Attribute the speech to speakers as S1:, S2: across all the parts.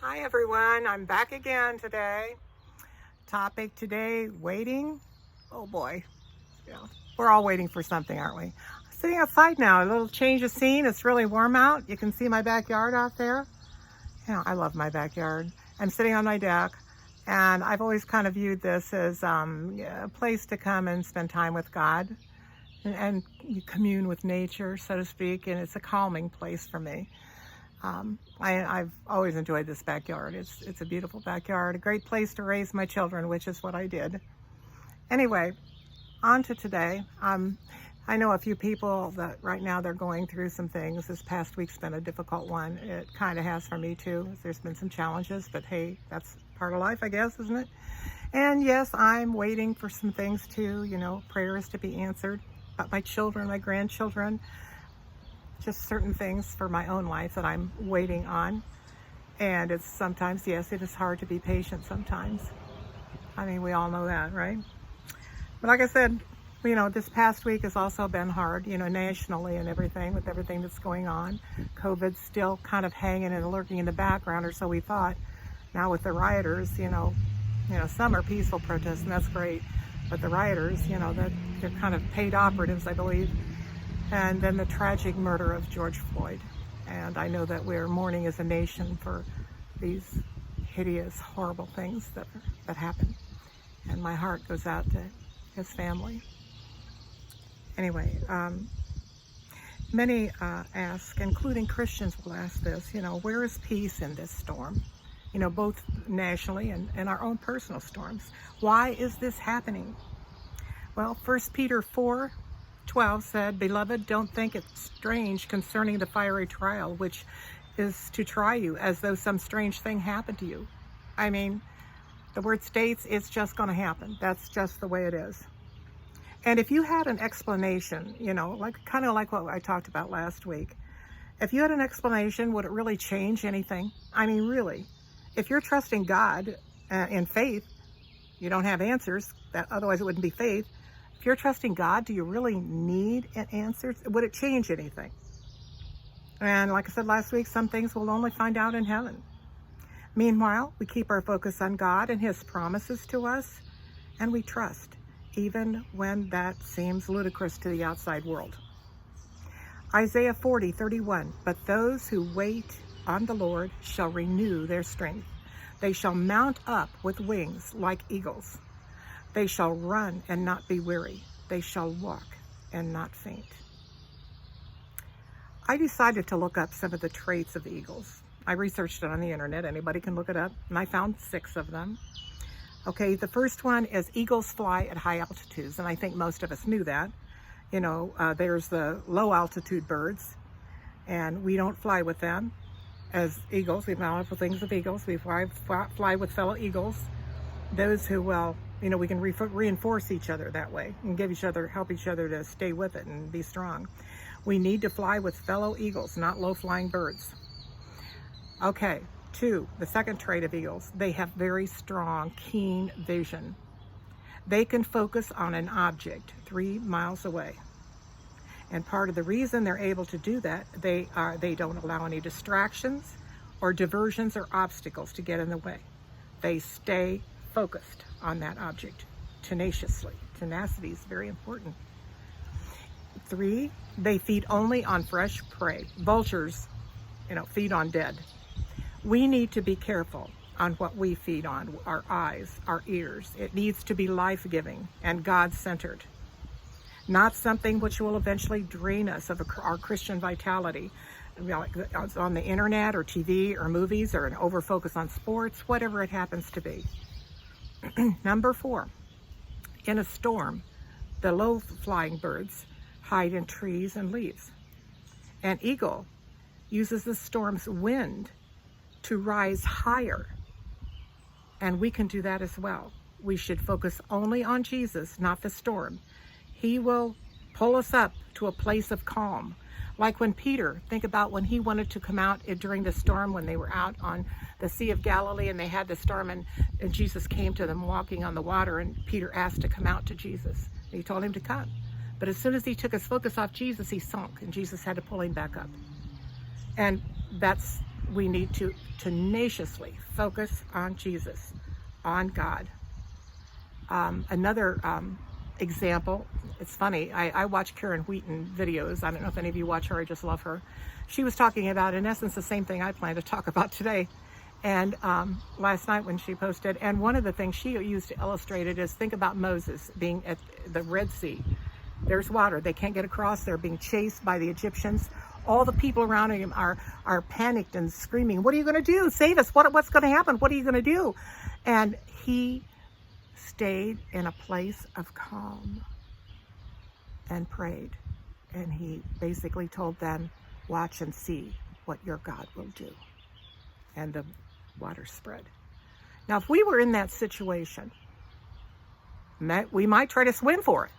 S1: Hi everyone, I'm back again today. Topic today, waiting. Oh boy, yeah, we're all waiting for something, aren't we? I'm sitting outside now, a little change of scene. It's really warm out. You can see my backyard out there. I love my backyard. I'm sitting on my deck, and I've always kind of viewed this as a place to come and spend time with God and you commune with nature, so to speak, and it's a calming place for me. I've always enjoyed this backyard. It's a beautiful backyard, a great place to raise my children, which is what I did. Anyway, on to today. I know a few people that right now they're going through some things. This past week's been a difficult one. It kind of has for me too. There's been some challenges, but hey, that's part of life, I guess, isn't it? And yes, I'm waiting for some things too, prayers to be answered about my children, my grandchildren, just certain things for my own life that I'm waiting on. And it's sometimes, yes, it is hard to be patient sometimes. I mean, we all know that, right? But like I said, this past week has also been hard, nationally and everything, with everything that's going on. COVID's still kind of hanging and lurking in the background, or so we thought. Now with the rioters, some are peaceful protests, and that's great. But the rioters, they're kind of paid operatives, I believe. And then the tragic murder of George Floyd. And I know that we're mourning as a nation for these hideous, horrible things that happened. And my heart goes out to his family. Anyway, many ask, including Christians will ask this, where is peace in this storm? Both nationally and our own personal storms. Why is this happening? Well, 1 Peter 4:12 said, "Beloved, don't think it strange concerning the fiery trial, which is to try you as though some strange thing happened to you." I mean, the word states it's just going to happen. That's just the way it is. And if you had an explanation, kind of like what I talked about last week, if you had an explanation, would it really change anything? I mean, really, if you're trusting God in faith, you don't have answers, otherwise it wouldn't be faith. If you're trusting God, do you really need an answer? Would it change anything? And like I said last week, some things we'll only find out in heaven. Meanwhile, we keep our focus on God and His promises to us, and we trust, even when that seems ludicrous to the outside world. Isaiah 40:31, "But those who wait on the Lord shall renew their strength. They shall mount up with wings like eagles. They shall run and not be weary. They shall walk and not faint." I decided to look up some of the traits of eagles. I researched it on the internet. Anybody can look it up. And I found 6 of them. Okay, the first one is eagles fly at high altitudes. And I think most of us knew that. There's the low altitude birds. And we don't fly with them as eagles. We fly with wings of eagles. We fly with fellow eagles. Those who, we can reinforce each other that way and help each other to stay with it and be strong. We need to fly with fellow eagles, not low-flying birds. Okay, 2, the second trait of eagles, they have very strong, keen vision. They can focus on an object 3 miles away. And part of the reason they're able to do that, they don't allow any distractions or diversions or obstacles to get in the way. They stay focused on that object tenaciously. Tenacity is very important. 3, they feed only on fresh prey. Vultures, feed on dead. We need to be careful on what we feed on, our eyes, our ears. It needs to be life-giving and God-centered, not something which will eventually drain us of our Christian vitality. On the internet or TV or movies or an overfocus on sports, whatever it happens to be. Number 4, in a storm, the low-flying birds hide in trees and leaves. An eagle uses the storm's wind to rise higher, and we can do that as well. We should focus only on Jesus, not the storm. He will pull us up to a place of calm. Like when Peter, think about when he wanted to come out during the storm, when they were out on the Sea of Galilee and they had the storm, and Jesus came to them walking on the water, and Peter asked to come out to Jesus. He told him to come. But as soon as he took his focus off Jesus, he sunk, and Jesus had to pull him back up. And that's we need to tenaciously focus on Jesus, on God. Another example, it's funny, I watch Karen Wheaton videos. I don't know if any of you watch her, I just love her. She was talking about, in essence, the same thing I plan to talk about today. And last night when she posted, and one of the things she used to illustrate it is, think about Moses being at the Red Sea. There's water, they can't get across, they're being chased by the Egyptians. All the people around him are panicked and screaming, what are you going to do? Save us, what's going to happen? What are you going to do? And he stayed in a place of calm and prayed. And he basically told them, watch and see what your God will do. And the water spread. Now, if we were in that situation, we might try to swim for it.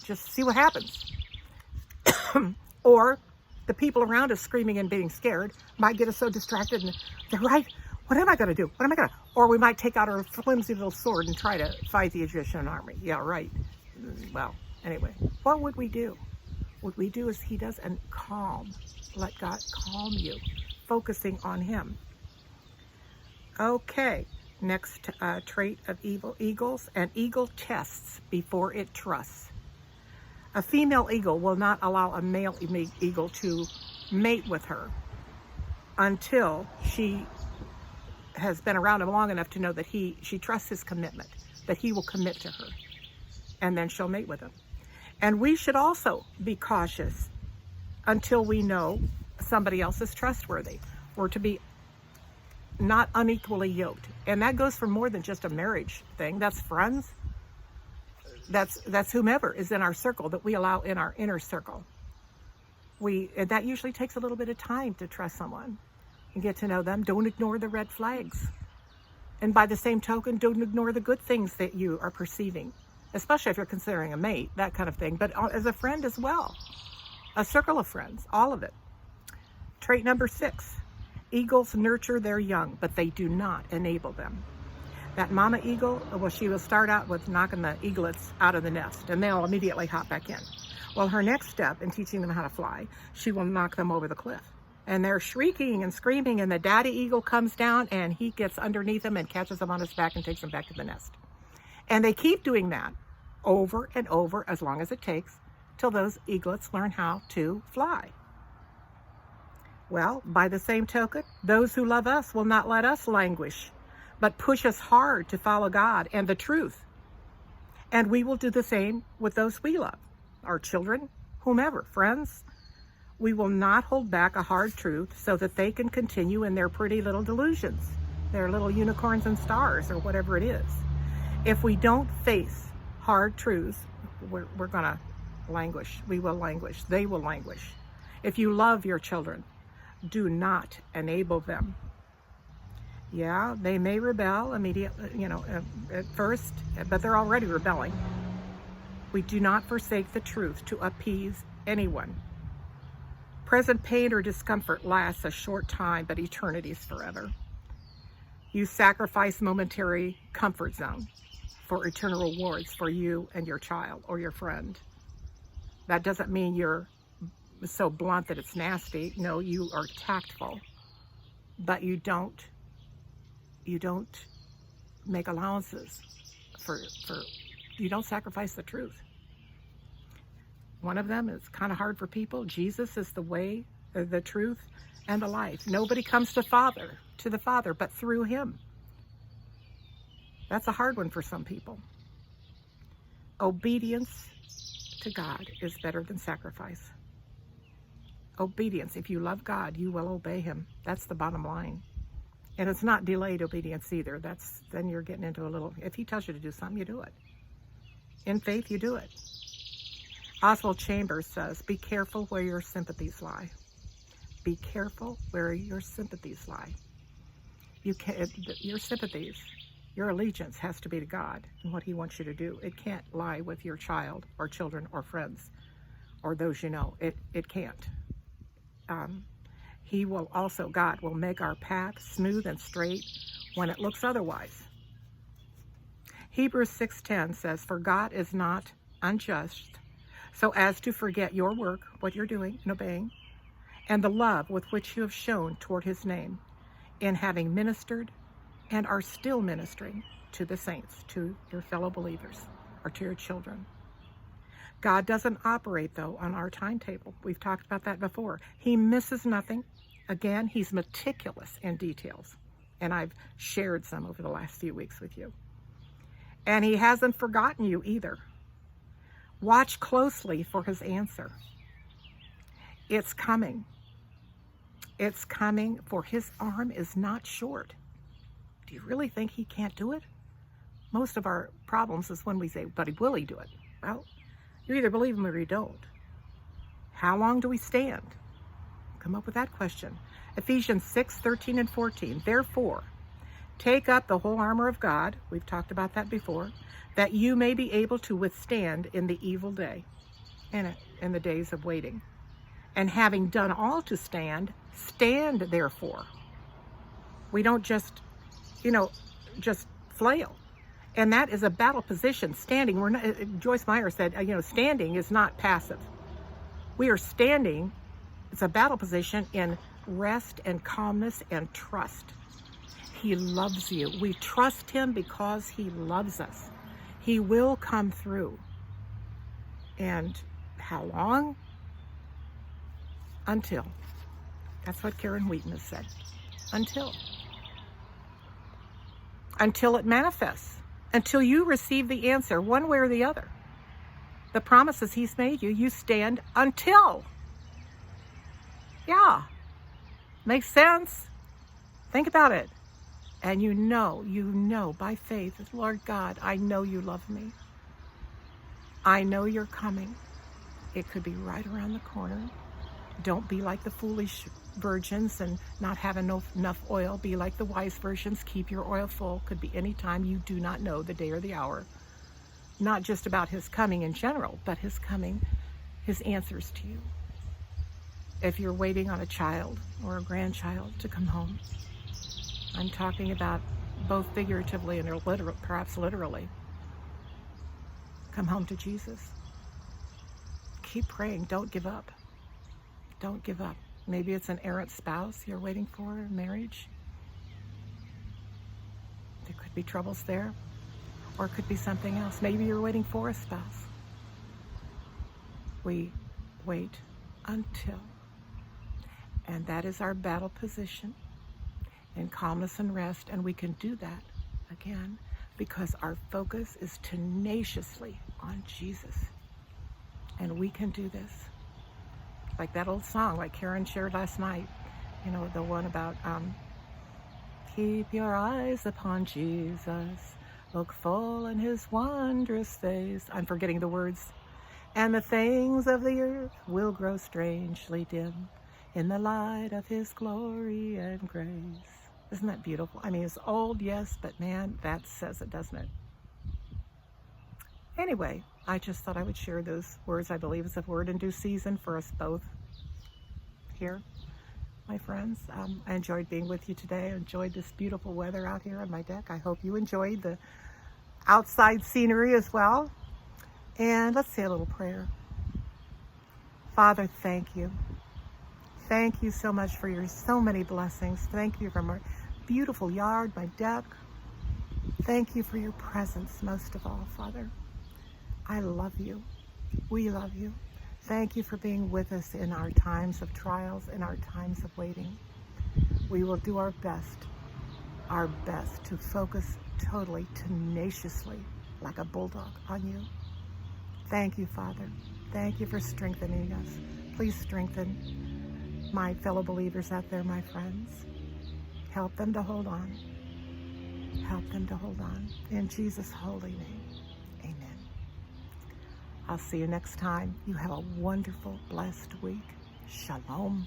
S1: Just see what happens. Or the people around us screaming and being scared might get us so distracted and they're right. What am I going to do? What am I going to? Or we might take out our flimsy little sword and try to fight the Egyptian army. Yeah, right. Well, anyway, what would we do? What we do is he does, and calm. Let God calm you, focusing on him. Okay, next trait of eagles. An eagle tests before it trusts. A female eagle will not allow a male eagle to mate with her until she has been around him long enough to know that she trusts his commitment, that he will commit to her, and then she'll mate with him. And we should also be cautious until we know somebody else is trustworthy, or to be not unequally yoked. And that goes for more than just a marriage thing. That's friends. That's whomever is in our circle that we allow in our inner circle. And that usually takes a little bit of time to trust someone and get to know them. Don't ignore the red flags. And by the same token, don't ignore the good things that you are perceiving, especially if you're considering a mate, that kind of thing. But as a friend as well, a circle of friends, all of it. Trait number 6, eagles nurture their young, but they do not enable them. That mama eagle, well, she will start out with knocking the eaglets out of the nest, and they'll immediately hop back in. Well, her next step in teaching them how to fly, she will knock them over the cliff. And they're shrieking and screaming, and the daddy eagle comes down, and he gets underneath them and catches them on his back and takes them back to the nest. And they keep doing that over and over, as long as it takes, till those eaglets learn how to fly. Well, by the same token, those who love us will not let us languish, but push us hard to follow God and the truth. And we will do the same with those we love, our children, whomever, friends. We will not hold back a hard truth so that they can continue in their pretty little delusions, their little unicorns and stars, or whatever it is. If we don't face hard truths, we're going to languish. We will languish. They will languish. If you love your children, do not enable them. Yeah, they may rebel immediately, at first, but they're already rebelling. We do not forsake the truth to appease anyone. Present pain or discomfort lasts a short time, but eternity is forever. You sacrifice momentary comfort zone for eternal rewards for you and your child or your friend. That doesn't mean you're so blunt that it's nasty. No, you are tactful, but you don't make allowances for you don't sacrifice the truth. One of them is kind of hard for people. Jesus is the way, the truth, and the life. Nobody comes to the Father, but through him. That's a hard one for some people. Obedience to God is better than sacrifice. Obedience. If you love God, you will obey him. That's the bottom line. And it's not delayed obedience either. Then you're getting into a little, if he tells you to do something, you do it. In faith, you do it. Oswald Chambers says, be careful where your sympathies lie. Be careful where your sympathies lie. Your sympathies, your allegiance has to be to God and what he wants you to do. It can't lie with your child or children or friends or those you know. It can't. God will make our path smooth and straight when it looks otherwise. Hebrews 6:10 says, for God is not unjust so as to forget your work, what you're doing and obeying, and the love with which you have shown toward his name, in having ministered and are still ministering to the saints, to your fellow believers, or to your children. God doesn't operate, though, on our timetable. We've talked about that before. He misses nothing. Again, he's meticulous in details, and I've shared some over the last few weeks with you. And he hasn't forgotten you either. Watch closely for his answer. It's coming. It's coming, for his arm is not short. Do you really think he can't do it? Most of our problems is when we say, but will he do it? Well, you either believe him or you don't. How long do we stand? Come up with that question. Ephesians 6:13 and 14. Therefore, take up the whole armor of God, we've talked about that before, that you may be able to withstand in the evil day, and in the days of waiting. And having done all to stand, stand therefore. We don't just, just flail. And that is a battle position. Standing, we're not, Joyce Meyer said, standing is not passive. We are standing, it's a battle position in rest and calmness and trust. He loves you. We trust him because he loves us. He will come through. And how long? Until. That's what Karen Wheaton has said. Until. Until it manifests. Until you receive the answer, one way or the other. The promises he's made you, you stand until. Yeah. Makes sense? Think about it. And you know by faith, Lord God, I know you love me. I know you're coming. It could be right around the corner. Don't be like the foolish virgins and not have enough oil. Be like the wise virgins. Keep your oil full. Could be any time. You do not know the day or the hour. Not just about his coming in general, but his coming, his answers to you. If you're waiting on a child or a grandchild to come home, I'm talking about both figuratively and perhaps literally. Come home to Jesus. Keep praying. Don't give up. Don't give up. Maybe it's an errant spouse you're waiting for in marriage. There could be troubles there. Or it could be something else. Maybe you're waiting for a spouse. We wait until. And that is our battle position in calmness and rest. And we can do that, again, because our focus is tenaciously on Jesus. And we can do this. Like that old song, like Karen shared last night, the one about keep your eyes upon Jesus, look full in his wondrous face. I'm forgetting the words. And the things of the earth will grow strangely dim in the light of his glory and grace. Isn't that beautiful? I mean, it's old, yes, but man, that says it, doesn't it? Anyway, I just thought I would share those words. I believe it's a word in due season for us both here, my friends. I enjoyed being with you today. I enjoyed this beautiful weather out here on my deck. I hope you enjoyed the outside scenery as well. And let's say a little prayer. Father, thank you. Thank you so much for your so many blessings. Thank you for my beautiful yard, my deck. Thank you for your presence most of all, Father. I love you. We love you. Thank you for being with us in our times of trials, in our times of waiting. We will do our best to focus totally, tenaciously, like a bulldog on you. Thank you, Father. Thank you for strengthening us. Please strengthen my fellow believers out there, my friends. Help them to hold on. Help them to hold on. In Jesus' holy name, amen. I'll see you next time. You have a wonderful, blessed week. Shalom.